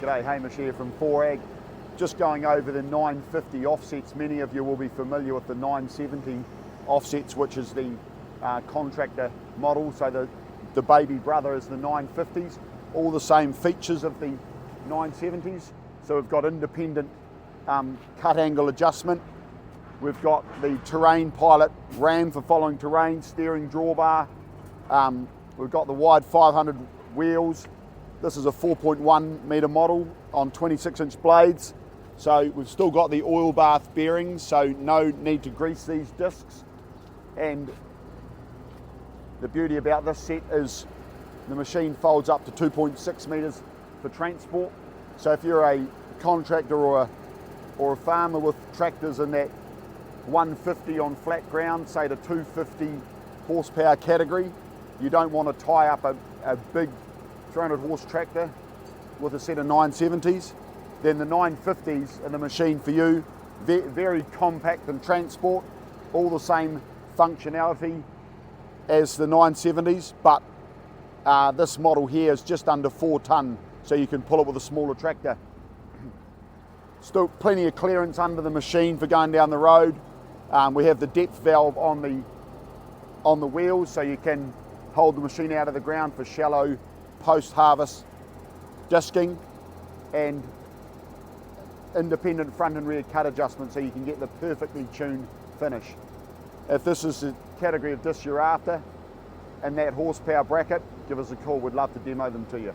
G'day, Hamish here from 4Ag. Just going over the 950 offsets. Many of you will be familiar with the 970 offsets, which is the contractor model. So the baby brother is the 950s. All the same features of the 970s. So we've got independent cut angle adjustment. We've got the terrain pilot ram for following terrain, steering drawbar. We've got the wide 500 wheels. This is a 4.1 metre model on 26-inch blades. So we've still got the oil bath bearings, so no need to grease these discs. And the beauty about this set is the machine folds up to 2.6 metres for transport. So if you're a contractor or a farmer with tractors in that 150 on flat ground, say the 250 horsepower category, you don't want to tie up a big 300 horse tractor with a set of 970s, then the 950s are the machine for you. Very compact in transport, all the same functionality as the 970s, but this model here is just under 4 tonne, so you can pull it with a smaller tractor. Still plenty of clearance under the machine for going down the road. We have the depth valve on the wheels, so you can hold the machine out of the ground for shallow post-harvest disking, and independent front and rear cut adjustment, so you can get the perfectly tuned finish. If this is the category of disc you're after and that horsepower bracket, give us a call. We'd love to demo them to you.